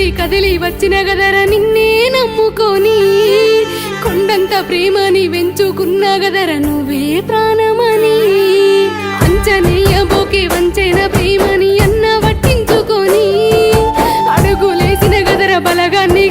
దాటి కదిలి వచ్చిన గదరా నిన్నే నమ్ముకొని కొండంత ప్రేమని వెంచుకున్నా గదరా నువ్వే ప్రాణమని అంచనేయబోకే వంచైన ప్రేమని అన్న పట్టించుకొని అడుగులేసిన గదర బలగాన్ని